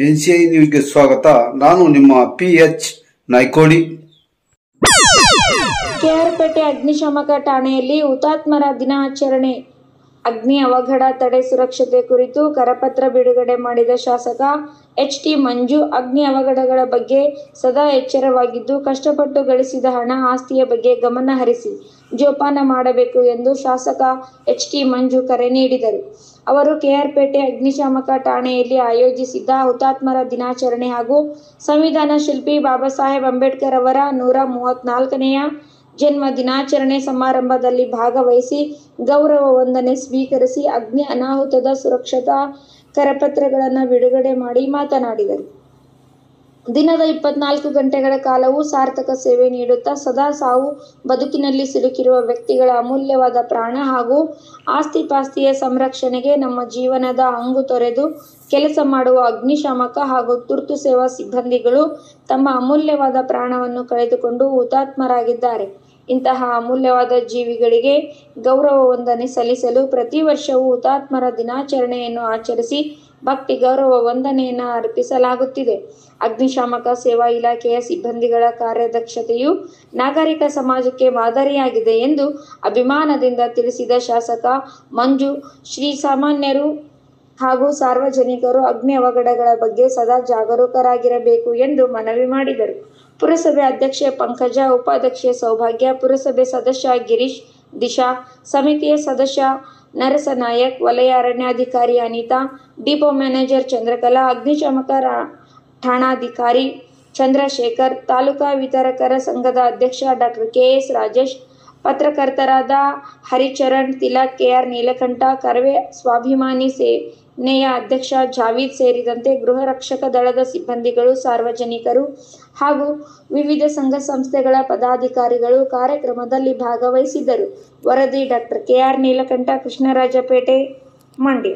NCI ನ್ಯೂಸ್ಗೆ ಸ್ವಾಗತ. ನಾನು ನಿಮ್ಮ PH ನಾಯ್ಕೋಡಿ. ಕೆಆರ್ಪೇಟೆ ಅಗ್ನಿಶಾಮಕ ಠಾಣೆಯಲ್ಲಿ ಹುತಾತ್ಮರ ದಿನಾಚರಣೆ ಅಗ್ನಿ ಅವಘಡ ತಡೆ ಸುರಕ್ಷತೆ ಕುರಿತು ಕರಪತ್ರ ಬಿಡುಗಡೆ ಮಾಡಿದ ಶಾಸಕ HT ಮಂಜು ಅಗ್ನಿ ಅವಘಡಗಳ ಬಗ್ಗೆ ಸದಾ ಎಚ್ಚರವಾಗಿದ್ದು ಕಷ್ಟಪಟ್ಟು ಗಳಿಸಿದ ಹಣ ಆಸ್ತಿಯ ಬಗ್ಗೆ ಗಮನ ಹರಿಸಿ ಜೋಪಾನ ಮಾಡಬೇಕು ಎಂದು ಶಾಸಕ HT ಮಂಜು ಕರೆ ನೀಡಿದರು. ಅವರು ಕೆಆರ್ಪೇಟೆ ಅಗ್ನಿಶಾಮಕ ಠಾಣೆಯಲ್ಲಿ ಆಯೋಜಿಸಿದ್ದ ಹುತಾತ್ಮರ ದಿನಾಚರಣೆ ಹಾಗೂ ಸಂವಿಧಾನ ಶಿಲ್ಪಿ ಬಾಬಾ ಸಾಹೇಬ್ ಅಂಬೇಡ್ಕರ್ ಅವರ 134ನೇ ಜನ್ಮ ದಿನಾಚರಣೆ ಸಮಾರಂಭದಲ್ಲಿ ಭಾಗವಹಿಸಿ ಗೌರವ ವಂದನೆ ಸ್ವೀಕರಿಸಿ ಅಗ್ನಿ ಅನಾಹುತದ ಸುರಕ್ಷತಾ ಕರಪತ್ರಗಳನ್ನು ಬಿಡುಗಡೆ ಮಾಡಿ ಮಾತನಾಡಿದರು. ದಿನದ 24 ಗಂಟೆಗಳ ಕಾಲವೂ ಸಾರ್ಥಕ ಸೇವೆ ನೀಡುತ್ತಾ ಸದಾ ಸಾವು ಬದುಕಿನಲ್ಲಿ ಸಿಲುಕಿರುವ ವ್ಯಕ್ತಿಗಳ ಅಮೂಲ್ಯವಾದ ಪ್ರಾಣ ಹಾಗೂ ಆಸ್ತಿಪಾಸ್ತಿಯ ಸಂರಕ್ಷಣೆಗೆ ನಮ್ಮ ಜೀವನದ ಹಂಗು ತೊರೆದು ಕೆಲಸ ಮಾಡುವ ಅಗ್ನಿಶಾಮಕ ಹಾಗೂ ತುರ್ತು ಸೇವಾ ಸಿಬ್ಬಂದಿಗಳು ತಮ್ಮ ಅಮೂಲ್ಯವಾದ ಪ್ರಾಣವನ್ನು ಕಳೆದುಕೊಂಡು ಹುತಾತ್ಮರಾಗಿದ್ದಾರೆ. ಇಂತಹ ಅಮೂಲ್ಯವಾದ ಜೀವಿಗಳಿಗೆ ಗೌರವ ವಂದನೆ ಸಲ್ಲಿಸಲು ಪ್ರತಿ ವರ್ಷವೂ ಹುತಾತ್ಮರ ದಿನಾಚರಣೆಯನ್ನು ಆಚರಿಸಿ ಭಕ್ತಿ ಗೌರವ ವಂದನೆಯನ್ನು ಅರ್ಪಿಸಲಾಗುತ್ತಿದೆ. ಅಗ್ನಿಶಾಮಕ ಸೇವಾ ಇಲಾಖೆಯ ಸಿಬ್ಬಂದಿಗಳ ಕಾರ್ಯದಕ್ಷತೆಯು ನಾಗರಿಕ ಸಮಾಜಕ್ಕೆ ಮಾದರಿಯಾಗಿದೆ ಎಂದು ಅಭಿಮಾನದಿಂದ ತಿಳಿಸಿದ ಶಾಸಕ ಮಂಜು, ಶ್ರೀಸಾಮಾನ್ಯರು ಹಾಗೂ ಸಾರ್ವಜನಿಕರು ಅಗ್ನಿ ಅವಘಡಗಳ ಬಗ್ಗೆ ಸದಾ ಜಾಗರೂಕರಾಗಿರಬೇಕು ಎಂದು ಮನವಿ ಮಾಡಿದರು. ಪುರಸಭೆ ಅಧ್ಯಕ್ಷೆ ಪಂಕಜ, ಉಪಾಧ್ಯಕ್ಷೆ ಸೌಭಾಗ್ಯ, ಪುರಸಭೆ ಸದಸ್ಯ ಗಿರೀಶ್, ದಿಶಾ, ಸಮಿತಿಯ ಸದಸ್ಯ ನರಸನಾಯಕ್, ವಲಯ ಅರಣ್ಯಾಧಿಕಾರಿ ಅನಿತಾ, ಡಿಪೋ ಮ್ಯಾನೇಜರ್ ಚಂದ್ರಕಲಾ, ಅಗ್ನಿಶಾಮಕ ಠಾಣಾಧಿಕಾರಿ ಚಂದ್ರಶೇಖರ್, ತಾಲೂಕಾ ವಿತರಕರ ಸಂಘದ ಅಧ್ಯಕ್ಷ ಡಾ KS ರಾಜೇಶ್, ಪತ್ರಕರ್ತರಾದ ಹರಿಚರಣ್, ತಿಲಕ್, KR ನೀಲಕಂಠ, ಕರವೇ ಸ್ವಾಭಿಮಾನಿ ಸೇನೆಯ ಅಧ್ಯಕ್ಷ ಜಾವೀದ್ ಸೇರಿದಂತೆ ಗೃಹ ರಕ್ಷಕ ದಳದ ಸಿಬ್ಬಂದಿಗಳು, ಸಾರ್ವಜನಿಕರು ಹಾಗೂ ವಿವಿಧ ಸಂಘ ಸಂಸ್ಥೆಗಳ ಪದಾಧಿಕಾರಿಗಳು ಕಾರ್ಯಕ್ರಮದಲ್ಲಿ ಭಾಗವಹಿಸಿದ್ದರು. ವರದಿ ಡಾ KR ನೀಲಕಂಠ, ಕೃಷ್ಣರಾಜಪೇಟೆ, ಮಂಡ್ಯ.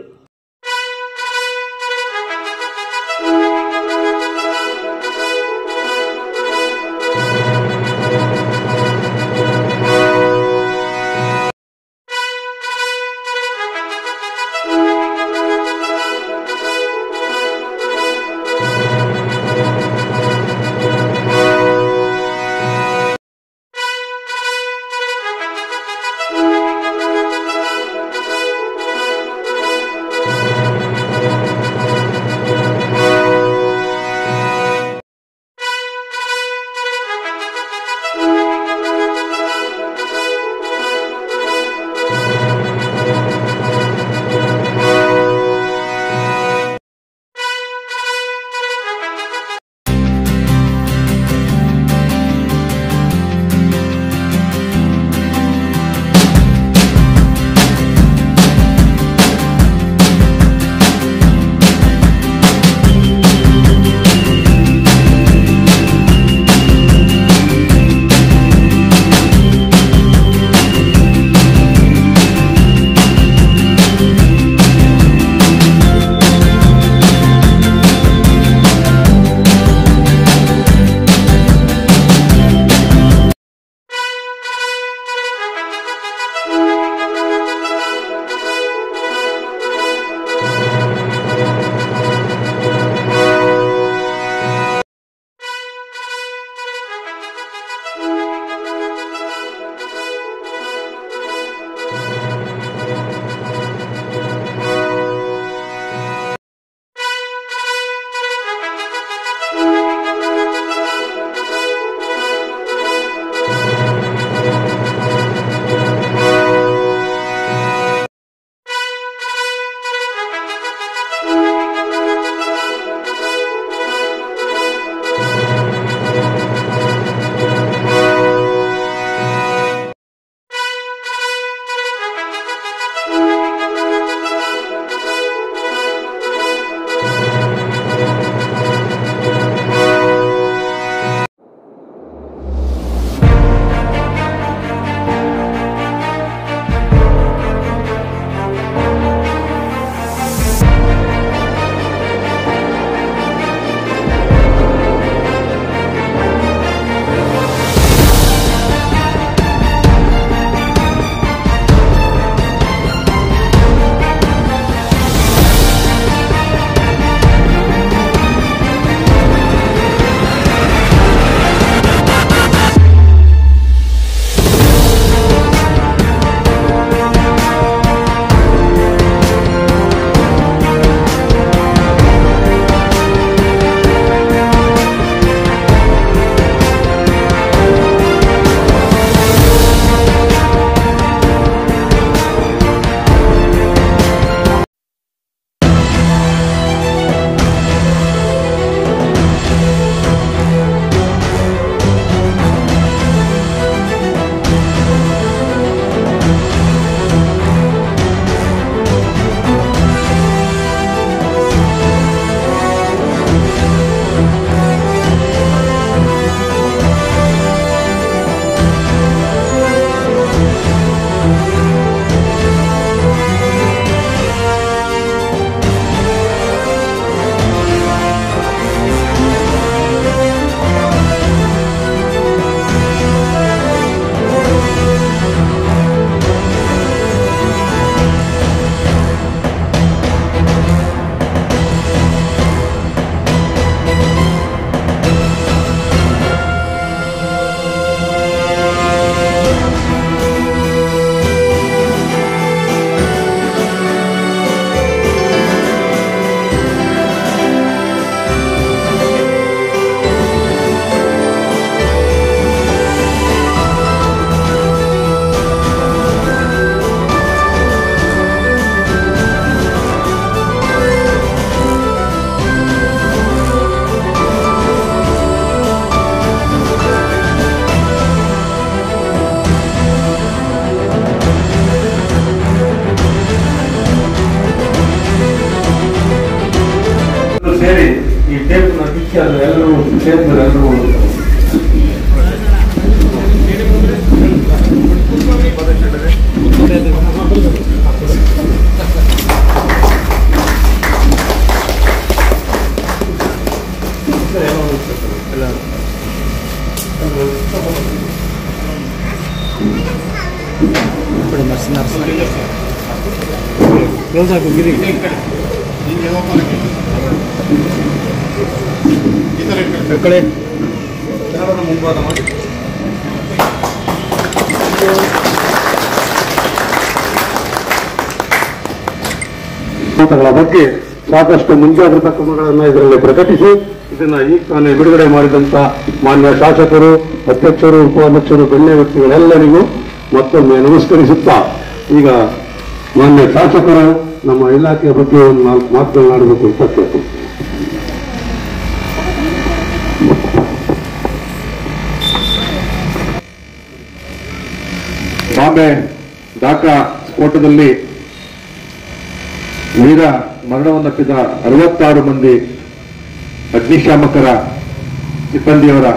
ಬಗ್ಗೆ ಸಾಕಷ್ಟು ಮುಂಜಾಗ್ರತಾ ಕ್ರಮಗಳನ್ನು ಇದರಲ್ಲಿ ಪ್ರಕಟಿಸಿ ಇದನ್ನ ಈಗ ತಾನೇ ಬಿಡುಗಡೆ ಮಾಡಿದಂತ ಮಾನ್ಯ ಶಾಸಕರು, ಅಧ್ಯಕ್ಷರು, ಉಪಾಧ್ಯಕ್ಷರು, ಗಣ್ಯ ವ್ಯಕ್ತಿಗಳೆಲ್ಲರಿಗೂ ಮತ್ತೊಮ್ಮೆ ನಮಸ್ಕರಿಸುತ್ತಾ ಈಗ ಮಾನ್ಯ ಶಾಸಕರು ನಮ್ಮ ಇಲಾಖೆಯ ಬಗ್ಗೆ ಒಂದು 4 ಮಾತುಗಳನ್ನಾಡಬೇಕು ಅಂತ ಕೇಳ್ತೀನಿ. ಬಾಂಬೆ ಢಾಕಾ ಸ್ಫೋಟದಲ್ಲಿ ವೀರ ಮರಣವನ್ನಪ್ಪಿದ 66 ಮಂದಿ ಅಗ್ನಿಶಾಮಕರ ಸಿಬ್ಬಂದಿಯವರ